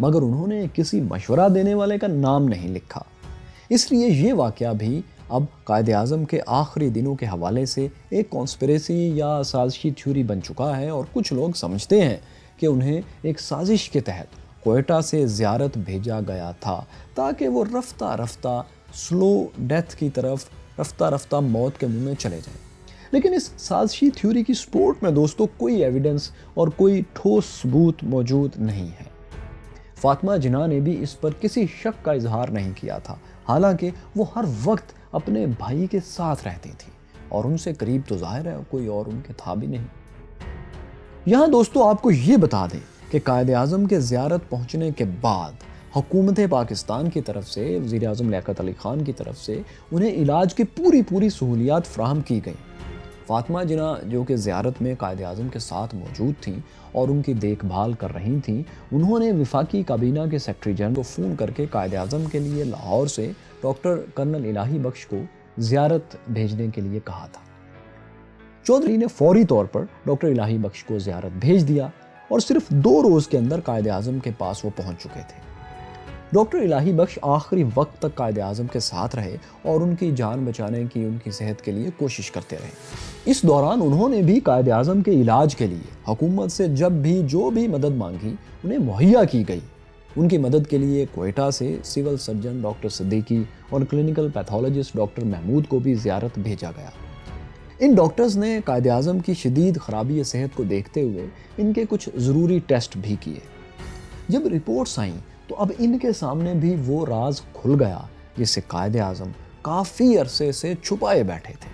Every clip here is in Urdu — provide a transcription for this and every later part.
مگر انہوں نے کسی مشورہ دینے والے کا نام نہیں لکھا۔ اس لیے یہ واقعہ بھی اب قائد اعظم کے آخری دنوں کے حوالے سے ایک کانسپریسی یا سازشی تھیوری بن چکا ہے، اور کچھ لوگ سمجھتے ہیں کہ انہیں ایک سازش کے تحت کوئٹہ سے زیارت بھیجا گیا تھا تاکہ وہ رفتہ رفتہ سلو ڈیتھ کی طرف رفتہ رفتہ موت کے منہ میں چلے جائیں۔ لیکن اس سازشی تھیوری کی سپورٹ میں دوستو کوئی ایویڈنس اور کوئی ٹھوس ثبوت موجود نہیں ہے۔ فاطمہ جناح نے بھی اس پر کسی شک کا اظہار نہیں کیا تھا، حالانکہ وہ ہر وقت اپنے بھائی کے ساتھ رہتی تھی اور ان سے قریب تو ظاہر ہے کوئی اور ان کے تھا بھی نہیں۔ یہاں دوستو آپ کو یہ بتا دیں کہ قائد اعظم کے زیارت پہنچنے کے بعد حکومت پاکستان کی طرف سے، وزیر اعظم لیاقت علی خان کی طرف سے انہیں علاج کی پوری سہولیات فراہم کی گئیں۔ فاطمہ جناح جو کہ زیارت میں قائد اعظم کے ساتھ موجود تھیں اور ان کی دیکھ بھال کر رہی تھیں، انہوں نے وفاقی کابینہ کے سیکرٹری جنرل کو فون کر کے قائد اعظم کے لیے لاہور سے ڈاکٹر کرنل الہی بخش کو زیارت بھیجنے کے لیے کہا تھا۔ چودھری نے فوری طور پر ڈاکٹر الہی بخش کو زیارت بھیج دیا اور صرف 2 روز کے اندر قائد اعظم کے پاس وہ پہنچ چکے تھے۔ ڈاکٹر الہی بخش آخری وقت تک قائد اعظم کے ساتھ رہے اور ان کی جان بچانے کی، ان کی صحت کے لیے کوشش کرتے رہے۔ اس دوران انہوں نے بھی قائد اعظم کے علاج کے لیے حکومت سے جب بھی جو بھی مدد مانگی انہیں مہیا کی گئی۔ ان کی مدد کے لیے کوئٹہ سے سول سرجن ڈاکٹر صدیقی اور کلینکل پیتھولوجسٹ ڈاکٹر محمود کو بھی زیارت بھیجا گیا۔ ان ڈاکٹرز نے قائد اعظم کی شدید خرابی صحت کو دیکھتے ہوئے ان کے کچھ ضروری ٹیسٹ بھی کیے۔ جب رپورٹس آئیں تو اب ان کے سامنے بھی وہ راز کھل گیا جسے قائد اعظم کافی عرصے سے چھپائے بیٹھے تھے۔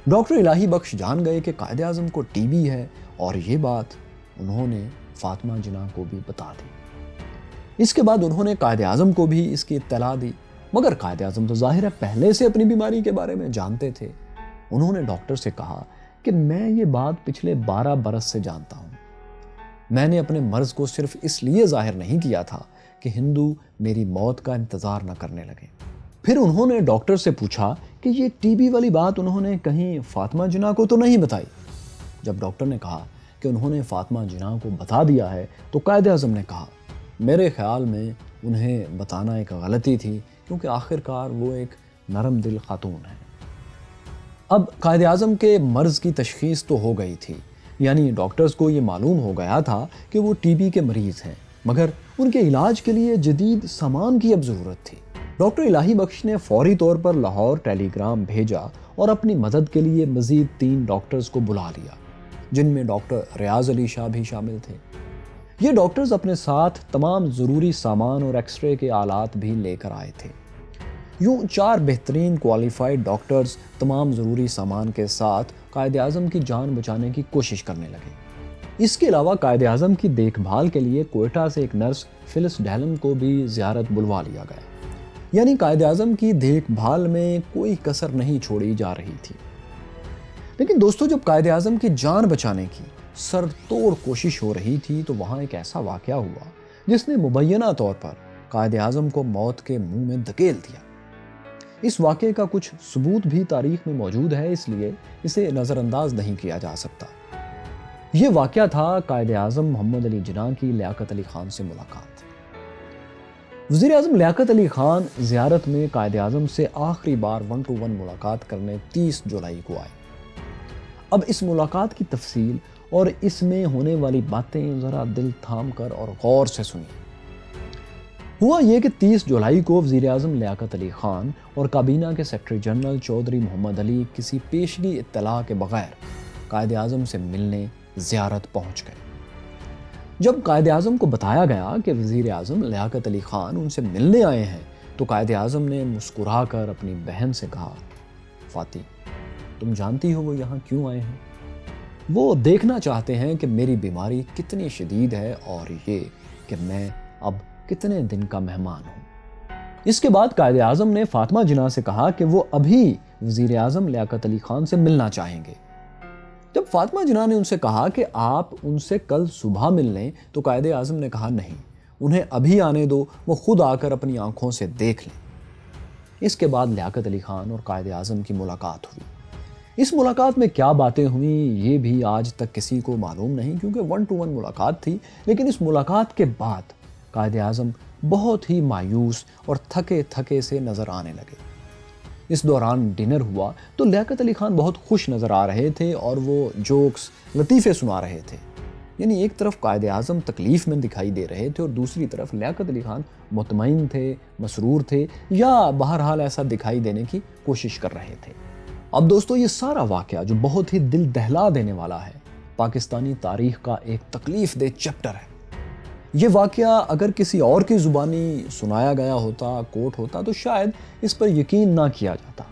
ڈاکٹر الہی بخش جان گئے کہ قائد اعظم کو ٹی بی ہے، اور یہ بات انہوں نے فاطمہ جناح کو بھی بتا دی۔ اس کے بعد انہوں نے قائد اعظم کو بھی اس کی اطلاع دی، مگر قائد اعظم تو ظاہر ہے پہلے سے اپنی بیماری کے بارے میں جانتے تھے۔ انہوں نے ڈاکٹر سے کہا کہ میں یہ بات پچھلے 12 برس سے جانتا ہوں۔ میں نے اپنے مرض کو صرف اس لیے ظاہر نہیں کیا تھا کہ ہندو میری موت کا انتظار نہ کرنے لگے۔ پھر انہوں نے ڈاکٹر سے پوچھا کہ یہ ٹی بی والی بات انہوں نے کہیں فاطمہ جناح کو تو نہیں بتائی؟ جب ڈاکٹر نے کہا کہ انہوں نے فاطمہ جناح کو بتا دیا ہے تو قائد اعظم نے کہا میرے خیال میں انہیں بتانا ایک غلطی تھی، کیونکہ آخرکار وہ ایک نرم دل خاتون ہے۔ اب قائد اعظم کے مرض کی تشخیص تو ہو گئی تھی، یعنی ڈاکٹرز کو یہ معلوم ہو گیا تھا کہ وہ ٹی بی کے مریض ہیں، مگر ان کے علاج کے لیے جدید سامان کی اب ضرورت تھی۔ ڈاکٹر الہی بخش نے فوری طور پر لاہور ٹیلی گرام بھیجا اور اپنی مدد کے لیے مزید 3 ڈاکٹرز کو بلا لیا، جن میں ڈاکٹر ریاض علی شاہ بھی شامل تھے۔ یہ ڈاکٹرز اپنے ساتھ تمام ضروری سامان اور ایکس رے کے آلات بھی لے کر آئے تھے۔ یوں 4 بہترین کوالیفائڈ ڈاکٹرز تمام ضروری سامان کے ساتھ قائد اعظم کی جان بچانے کی کوشش کرنے لگے۔ اس کے علاوہ قائد اعظم کی دیکھ بھال کے لیے کوئٹہ سے ایک نرس فلس ڈیلن کو بھی زیارت بلوا لیا گیا، یعنی قائد اعظم کی دیکھ بھال میں کوئی کسر نہیں چھوڑی جا رہی تھی۔ لیکن دوستو، جب قائد اعظم کی جان بچانے کی سر توڑ کوشش ہو رہی تھی تو وہاں ایک ایسا واقعہ ہوا جس نے مبینہ طور پر قائد اعظم کو موت کے منہ میں دھکیل دیا۔ اس واقعے کا کچھ ثبوت بھی تاریخ میں موجود ہے، اس لیے اسے نظر انداز نہیں کیا جا سکتا۔ یہ واقعہ تھا قائد اعظم محمد علی جناح کی لیاقت علی خان سے ملاقات۔ وزیر اعظم لیاقت علی خان زیارت میں قائد اعظم سے آخری بار 1 to 1 ملاقات کرنے 30 جولائی کو آئے۔ اب اس ملاقات کی تفصیل اور اس میں ہونے والی باتیں ذرا دل تھام کر اور غور سے سنیے۔ ہوا یہ کہ 30 جولائی کو وزیر اعظم لیاقت علی خان اور کابینہ کے سیکرٹری جنرل چودھری محمد علی کسی پیشگی اطلاع کے بغیر قائد اعظم سے ملنے زیارت پہنچ گئے۔ جب قائد اعظم کو بتایا گیا کہ وزیر اعظم لیاقت علی خان ان سے ملنے آئے ہیں تو قائد اعظم نے مسکرا کر اپنی بہن سے کہا، فاطی، تم جانتی ہو وہ یہاں کیوں آئے ہیں؟ وہ دیکھنا چاہتے ہیں کہ میری بیماری کتنی شدید ہے اور یہ کہ میں اب کتنے دن کا مہمان ہوں۔ اس کے بعد قائد اعظم نے فاطمہ جناح سے کہا کہ وہ ابھی وزیر اعظم لیاقت علی خان سے ملنا چاہیں گے۔ جب فاطمہ جناح نے ان سے کہا کہ آپ ان سے کل صبح مل لیں تو قائد اعظم نے کہا نہیں، انہیں ابھی آنے دو، وہ خود آ کر اپنی آنکھوں سے دیکھ لیں۔ اس کے بعد لیاقت علی خان اور قائد اعظم کی ملاقات ہوئی۔ اس ملاقات میں کیا باتیں ہوئیں یہ بھی آج تک کسی کو معلوم نہیں، کیونکہ 1 to 1 ملاقات تھی۔ لیکن اس ملاقات کے بعد قائد اعظم بہت ہی مایوس اور تھکے تھکے سے نظر آنے لگے۔ اس دوران ڈنر ہوا تو لیاقت علی خان بہت خوش نظر آ رہے تھے اور وہ جوکس لطیفے سنا رہے تھے۔ یعنی ایک طرف قائد اعظم تکلیف میں دکھائی دے رہے تھے اور دوسری طرف لیاقت علی خان مطمئن تھے، مسرور تھے، یا بہرحال ایسا دکھائی دینے کی کوشش کر رہے تھے۔ اب دوستو، یہ سارا واقعہ جو بہت ہی دل دہلا دینے والا ہے، پاکستانی تاریخ کا ایک تکلیف دہ چیپٹر ہے۔ یہ واقعہ اگر کسی اور کی زبانی سنایا گیا ہوتا، کوٹ ہوتا، تو شاید اس پر یقین نہ کیا جاتا،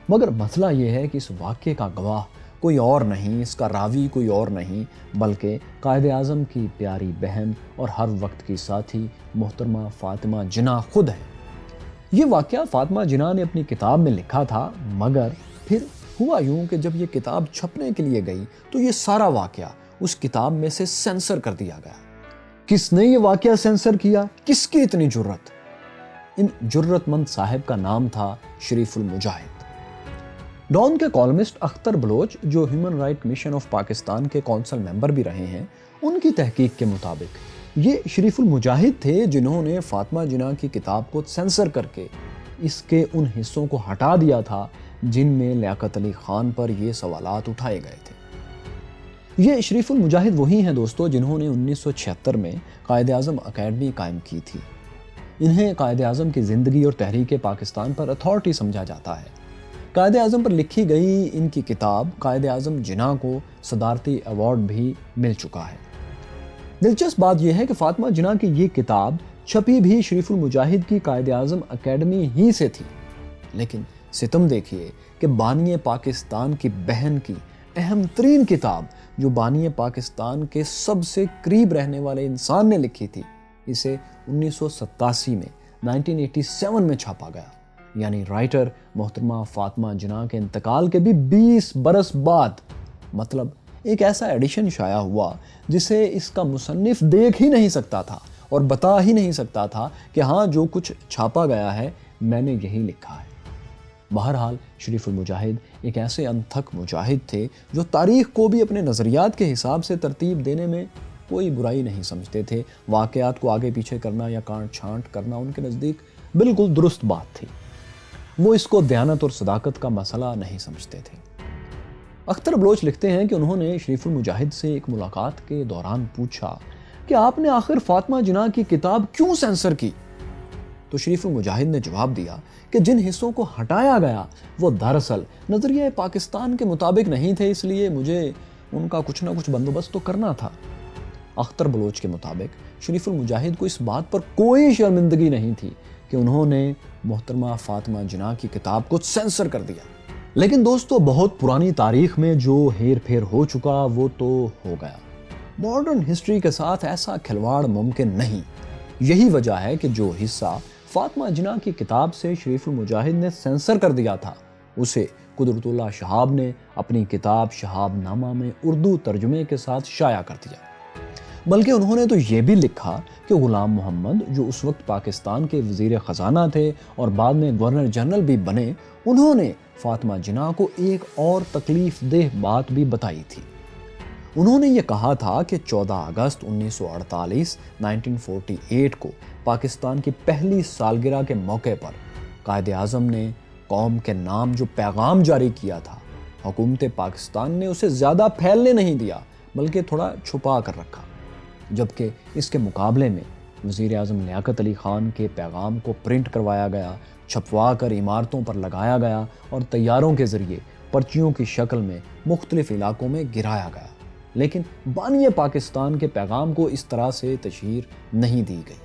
مگر مسئلہ یہ ہے کہ اس واقعے کا گواہ کوئی اور نہیں، اس کا راوی کوئی اور نہیں، بلکہ قائد اعظم کی پیاری بہن اور ہر وقت کی ساتھی محترمہ فاطمہ جناح خود ہے۔ یہ واقعہ فاطمہ جناح نے اپنی کتاب میں لکھا تھا، مگر پھر ہوا یوں کہ جب یہ کتاب چھپنے کے لیے گئی تو یہ سارا واقعہ اس کتاب میں سے سینسر کر دیا گیا۔ کس نے یہ واقعہ سینسر کیا؟ کس کی اتنی جرت؟ ان جرت مند صاحب کا نام تھا شریف المجاہد۔ ڈان کے کالمسٹ اختر بلوچ، جو human right commission of Pakistan کے کونسل ممبر بھی رہے ہیں، ان کی تحقیق کے مطابق یہ شریف المجاہد تھے جنہوں نے فاطمہ جناح کی کتاب کو سینسر کر کے اس کے ان حصوں کو ہٹا دیا تھا جن میں لیاقت علی خان پر یہ سوالات اٹھائے گئے تھے۔ یہ شریف المجاہد وہی ہیں دوستو جنہوں نے 1976 میں قائد اعظم اکیڈمی قائم کی تھی۔ انہیں قائد اعظم کی زندگی اور تحریک پاکستان پر اتھارٹی سمجھا جاتا ہے۔ قائد اعظم پر لکھی گئی ان کی کتاب قائد اعظم جناح کو صدارتی ایوارڈ بھی مل چکا ہے۔ دلچسپ بات یہ ہے کہ فاطمہ جناح کی یہ کتاب چھپی بھی شریف المجاہد کی قائد اعظم اکیڈمی ہی سے تھی، لیکن ستم دیکھیے کہ بانی پاکستان کی بہن کی اہم ترین کتاب جو بانی پاکستان کے سب سے قریب رہنے والے انسان نے لکھی تھی، اسے 1987 میں 1987 میں چھاپا گیا، یعنی رائٹر محترمہ فاطمہ جناح کے انتقال کے بھی 20 برس بعد۔ مطلب ایک ایسا ایڈیشن شائع ہوا جسے اس کا مصنف دیکھ ہی نہیں سکتا تھا اور بتا ہی نہیں سکتا تھا کہ ہاں جو کچھ چھاپا گیا ہے میں نے یہی لکھا ہے۔ بہرحال شریف المجاہد ایک ایسے انتھک مجاہد تھے جو تاریخ کو بھی اپنے نظریات کے حساب سے ترتیب دینے میں کوئی برائی نہیں سمجھتے تھے۔ واقعات کو آگے پیچھے کرنا یا کانٹ چھانٹ کرنا ان کے نزدیک بالکل درست بات تھی۔ وہ اس کو دیانت اور صداقت کا مسئلہ نہیں سمجھتے تھے۔ اختر بلوچ لکھتے ہیں کہ انہوں نے شریف المجاہد سے ایک ملاقات کے دوران پوچھا کہ آپ نے آخر فاطمہ جناح کی کتاب کیوں سینسر کی؟ تو شریف المجاہد نے جواب دیا کہ جن حصوں کو ہٹایا گیا وہ دراصل نظریہ پاکستان کے مطابق نہیں تھے، اس لیے مجھے ان کا کچھ نہ کچھ بندوبست تو کرنا تھا۔ اختر بلوچ کے مطابق شریف المجاہد کو اس بات پر کوئی شرمندگی نہیں تھی کہ انہوں نے محترمہ فاطمہ جناح کی کتاب کو سینسر کر دیا۔ لیکن دوستو، بہت پرانی تاریخ میں جو ہیر پھیر ہو چکا وہ تو ہو گیا۔ ماڈرن ہسٹری کے ساتھ ایسا کھلواڑ ممکن نہیں۔ یہی وجہ ہے کہ جو حصہ فاطمہ جناح کی کتاب سے شریف المجاہد نے سینسر کر دیا تھا، اسے قدرت اللہ شہاب نے اپنی کتاب شہاب نامہ میں اردو ترجمے کے ساتھ شائع کر دیا۔ بلکہ انہوں نے تو یہ بھی لکھا کہ غلام محمد، جو اس وقت پاکستان کے وزیر خزانہ تھے اور بعد میں گورنر جنرل بھی بنے، انہوں نے فاطمہ جناح کو ایک اور تکلیف دہ بات بھی بتائی تھی۔ انہوں نے یہ کہا تھا کہ 14 اگست 1948 کو پاکستان کی پہلی سالگرہ کے موقع پر قائد اعظم نے قوم کے نام جو پیغام جاری کیا تھا، حکومت پاکستان نے اسے زیادہ پھیلنے نہیں دیا بلکہ تھوڑا چھپا کر رکھا، جبکہ اس کے مقابلے میں وزیر اعظم لیاقت علی خان کے پیغام کو پرنٹ کروایا گیا، چھپوا کر عمارتوں پر لگایا گیا اور طیاروں کے ذریعے پرچیوں کی شکل میں مختلف علاقوں میں گرایا گیا، لیکن بانی پاکستان کے پیغام کو اس طرح سے تشہیر نہیں دی گئی۔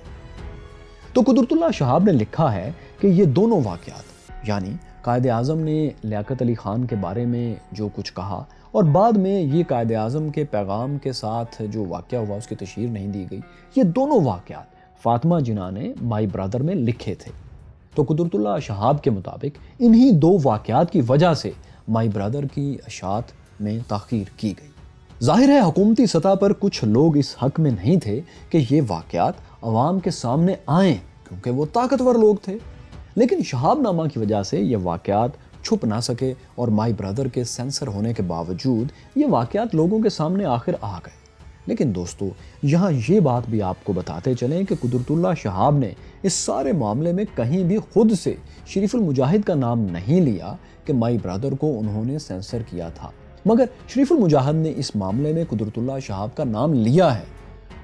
تو قدرت اللہ شہاب نے لکھا ہے کہ یہ دونوں واقعات، یعنی قائد اعظم نے لیاقت علی خان کے بارے میں جو کچھ کہا اور بعد میں یہ قائد اعظم کے پیغام کے ساتھ جو واقعہ ہوا اس کی تشہیر نہیں دی گئی، یہ دونوں واقعات فاطمہ جناح نے مائی برادر میں لکھے تھے۔ تو قدرت اللہ شہاب کے مطابق انہی دو واقعات کی وجہ سے مائی برادر کی اشاعت میں تاخیر کی گئی۔ ظاہر ہے حکومتی سطح پر کچھ لوگ اس حق میں نہیں تھے کہ یہ واقعات عوام کے سامنے آئیں، کیونکہ وہ طاقتور لوگ تھے، لیکن شہاب نامہ کی وجہ سے یہ واقعات چھپ نہ سکے اور مائی برادر کے سینسر ہونے کے باوجود یہ واقعات لوگوں کے سامنے آخر آ گئے۔ لیکن دوستو یہاں یہ بات بھی آپ کو بتاتے چلیں کہ قدرت اللہ شہاب نے اس سارے معاملے میں کہیں بھی خود سے شریف المجاہد کا نام نہیں لیا کہ مائی برادر کو انہوں نے سینسر کیا تھا، مگر شریف المجاہد نے اس معاملے میں قدرت اللہ شہاب کا نام لیا ہے۔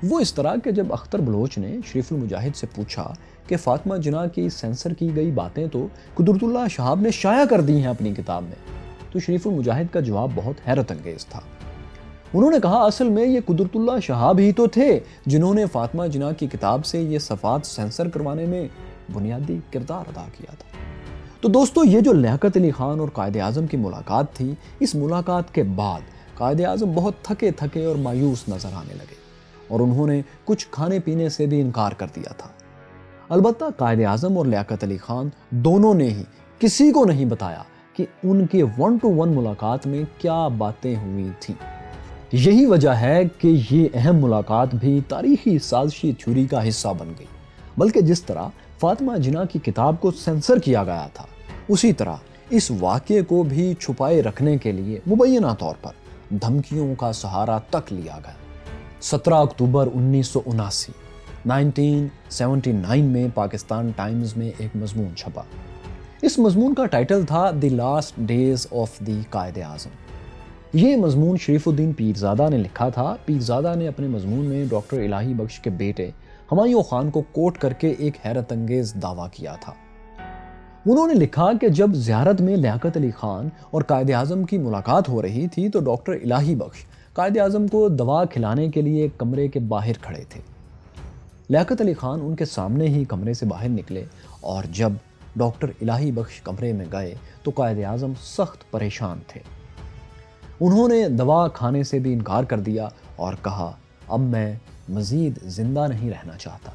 وہ اس طرح کہ جب اختر بلوچ نے شریف المجاہد سے پوچھا کہ فاطمہ جناح کی سینسر کی گئی باتیں تو قدرت اللہ شہاب نے شائع کر دی ہیں اپنی کتاب میں، تو شریف المجاہد کا جواب بہت حیرت انگیز تھا۔ انہوں نے کہا اصل میں یہ قدرت اللہ شہاب ہی تو تھے جنہوں نے فاطمہ جناح کی کتاب سے یہ صفحات سینسر کروانے میں بنیادی کردار ادا کیا تھا۔ تو دوستو یہ جو لیاقت علی خان اور قائد اعظم کی ملاقات تھی، اس ملاقات کے بعد قائد اعظم بہت تھکے اور مایوس نظر آنے لگے اور انہوں نے کچھ کھانے پینے سے بھی انکار کر دیا تھا۔ البتہ قائد اعظم اور لیاقت علی خان دونوں نے ہی کسی کو نہیں بتایا کہ ان کے 1 to 1 ملاقات میں کیا باتیں ہوئی تھیں۔ یہی وجہ ہے کہ یہ اہم ملاقات بھی تاریخی سازشی تھیوری کا حصہ بن گئی، بلکہ جس طرح فاطمہ جناح کی کتاب کو سینسر کیا گیا تھا، اسی طرح اس واقعے کو بھی چھپائے رکھنے کے لیے مبینہ طور پر دھمکیوں کا سہارا تک لیا گیا۔ 17 اکتوبر 1979 میں پاکستان ٹائمز میں ایک مضمون چھپا۔ اس مضمون کا ٹائٹل تھا the last days of the Quaid Azam. یہ مضمون شریف الدین پیرزادہ نے لکھا تھا۔ پیرزادہ نے اپنے مضمون میں ڈاکٹر الہی بخش کے بیٹے ہمایوں خان کو کوٹ کر کے ایک حیرت انگیز دعویٰ کیا تھا۔ انہوں نے لکھا کہ جب زیارت میں لیاقت علی خان اور قائد اعظم کی ملاقات ہو رہی تھی تو ڈاکٹر الہی بخش قائد اعظم کو دوا کھلانے کے لیے کمرے کے باہر کھڑے تھے۔ لیاقت علی خان ان کے سامنے ہی کمرے سے باہر نکلے اور جب ڈاکٹر الہی بخش کمرے میں گئے تو قائد اعظم سخت پریشان تھے۔ انہوں نے دوا کھانے سے بھی انکار کر دیا اور کہا اب میں مزید زندہ نہیں رہنا چاہتا۔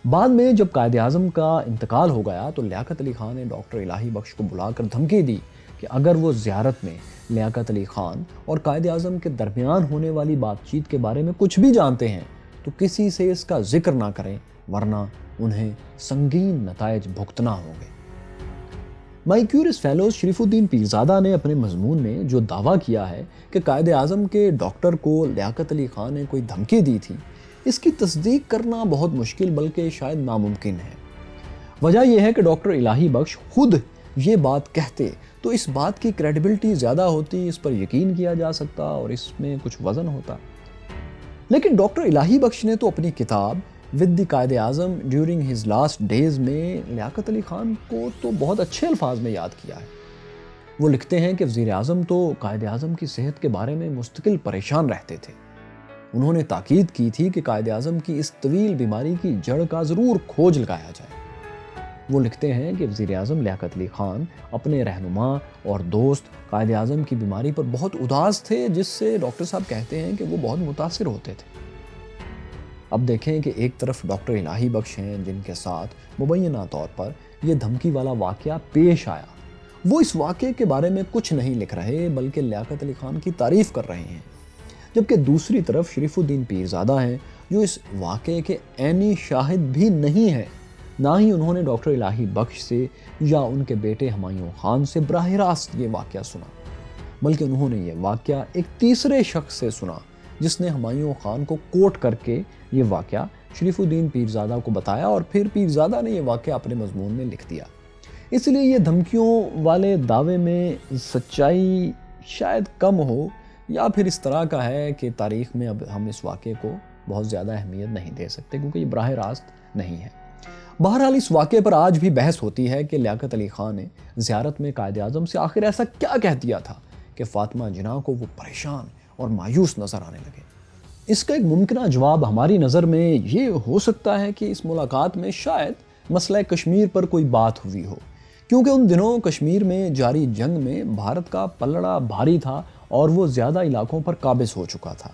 بعد میں جب قائد اعظم کا انتقال ہو گیا تو لیاقت علی خان نے ڈاکٹر الہی بخش کو بلا کر دھمکی دی کہ اگر وہ زیارت میں لیاقت علی خان اور قائد اعظم کے درمیان ہونے والی بات چیت کے بارے میں کچھ بھی جانتے ہیں تو کسی سے اس کا ذکر نہ کریں ورنہ انہیں سنگین نتائج بھگتنا ہوں گے۔ مائی کیورس فیلوز شریف الدین پیرزادہ نے اپنے مضمون میں جو دعویٰ کیا ہے کہ قائد اعظم کے ڈاکٹر کو لیاقت علی خان نے کوئی دھمکی دی تھی، اس کی تصدیق کرنا بہت مشکل بلکہ شاید ناممکن ہے۔ وجہ یہ ہے کہ ڈاکٹر الہی بخش خود یہ بات کہتے تو اس بات کی کریڈیبلٹی زیادہ ہوتی، اس پر یقین کیا جا سکتا اور اس میں کچھ وزن ہوتا۔ لیکن ڈاکٹر الہی بخش نے تو اپنی کتاب with the Quaid Azam during his last days میں لیاقت علی خان کو تو بہت اچھے الفاظ میں یاد کیا ہے۔ وہ لکھتے ہیں کہ وزیر اعظم تو قائد اعظم کی صحت کے بارے میں مستقل پریشان رہتے تھے۔ انہوں نے تاکید کی تھی کہ قائد اعظم کی اس طویل بیماری کی جڑ کا ضرور کھوج لگایا جائے۔ وہ لکھتے ہیں کہ وزیر اعظم لیاقت علی خان اپنے رہنما اور دوست قائد اعظم کی بیماری پر بہت اداس تھے، جس سے ڈاکٹر صاحب کہتے ہیں کہ وہ بہت متاثر ہوتے تھے۔ اب دیکھیں کہ ایک طرف ڈاکٹر الہی بخش ہیں جن کے ساتھ مبینہ طور پر یہ دھمکی والا واقعہ پیش آیا، وہ اس واقعے کے بارے میں کچھ نہیں لکھ رہے بلکہ لیاقت علی خان کی تعریف کر رہے ہیں، جبکہ دوسری طرف شریف الدین پیرزادہ ہیں جو اس واقعے کے عینی شاہد بھی نہیں ہیں، نہ ہی انہوں نے ڈاکٹر الہی بخش سے یا ان کے بیٹے ہمایوں خان سے براہ راست یہ واقعہ سنا، بلکہ انہوں نے یہ واقعہ ایک تیسرے شخص سے سنا جس نے ہمایوں خان کو کوٹ کر کے یہ واقعہ شریف الدین پیرزادہ کو بتایا اور پھر پیرزادہ نے یہ واقعہ اپنے مضمون میں لکھ دیا۔ اس لیے یہ دھمکیوں والے دعوے میں سچائی شاید کم ہو یا پھر اس طرح کا ہے کہ تاریخ میں اب ہم اس واقعے کو بہت زیادہ اہمیت نہیں دے سکتے کیونکہ یہ براہ راست نہیں ہے۔ بہرحال اس واقعے پر آج بھی بحث ہوتی ہے کہ لیاقت علی خان نے زیارت میں قائد اعظم سے آخر ایسا کیا کہہ دیا تھا کہ فاطمہ جناح کو وہ پریشان اور مایوس نظر آنے لگے۔ اس کا ایک ممکنہ جواب ہماری نظر میں یہ ہو سکتا ہے کہ اس ملاقات میں شاید مسئلہ کشمیر پر کوئی بات ہوئی ہو، کیونکہ ان دنوں کشمیر میں جاری جنگ میں بھارت کا پلڑا بھاری تھا اور وہ زیادہ علاقوں پر قابض ہو چکا تھا۔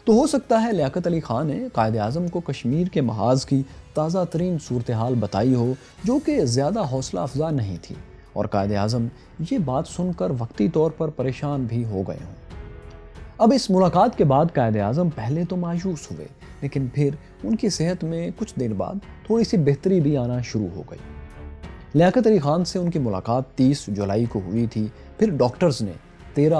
تو ہو سکتا ہے لیاقت علی خان نے قائد اعظم کو کشمیر کے محاذ کی تازہ ترین صورتحال بتائی ہو جو کہ زیادہ حوصلہ افزا نہیں تھی، اور قائد اعظم یہ بات سن کر وقتی طور پر پریشان بھی ہو گئے ہوں۔ اب اس ملاقات کے بعد قائد اعظم پہلے تو مایوس ہوئے، لیکن پھر ان کی صحت میں کچھ دیر بعد تھوڑی سی بہتری بھی آنا شروع ہو گئی۔ لیاقت علی خان سے ان کی ملاقات 30 جولائی کو ہوئی تھی۔ پھر ڈاکٹرز نے 13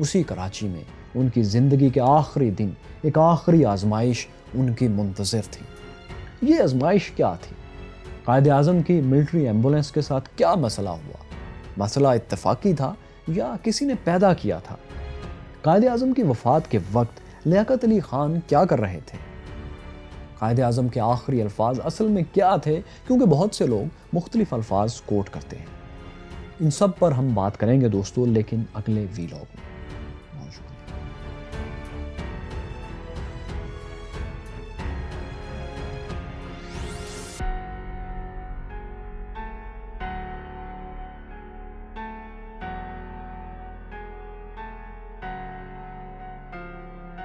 اسی کراچی میں ان کی زندگی کے آخری دن ایک آخری آزمائش ان کی منتظر تھی۔ یہ آزمائش کیا تھی؟ قائد اعظم کی ملٹری ایمبولنس کے ساتھ کیا مسئلہ ہوا؟ مسئلہ اتفاقی تھا یا کسی نے پیدا کیا تھا؟ قائد اعظم کی وفات کے وقت لیاقت علی خان کیا کر رہے تھے؟ قائد اعظم کے آخری الفاظ اصل میں کیا تھے؟ کیونکہ بہت سے لوگ مختلف الفاظ کوٹ کرتے ہیں۔ ان سب پر ہم بات کریں گے دوستو، لیکن اگلے ویلاگ میں۔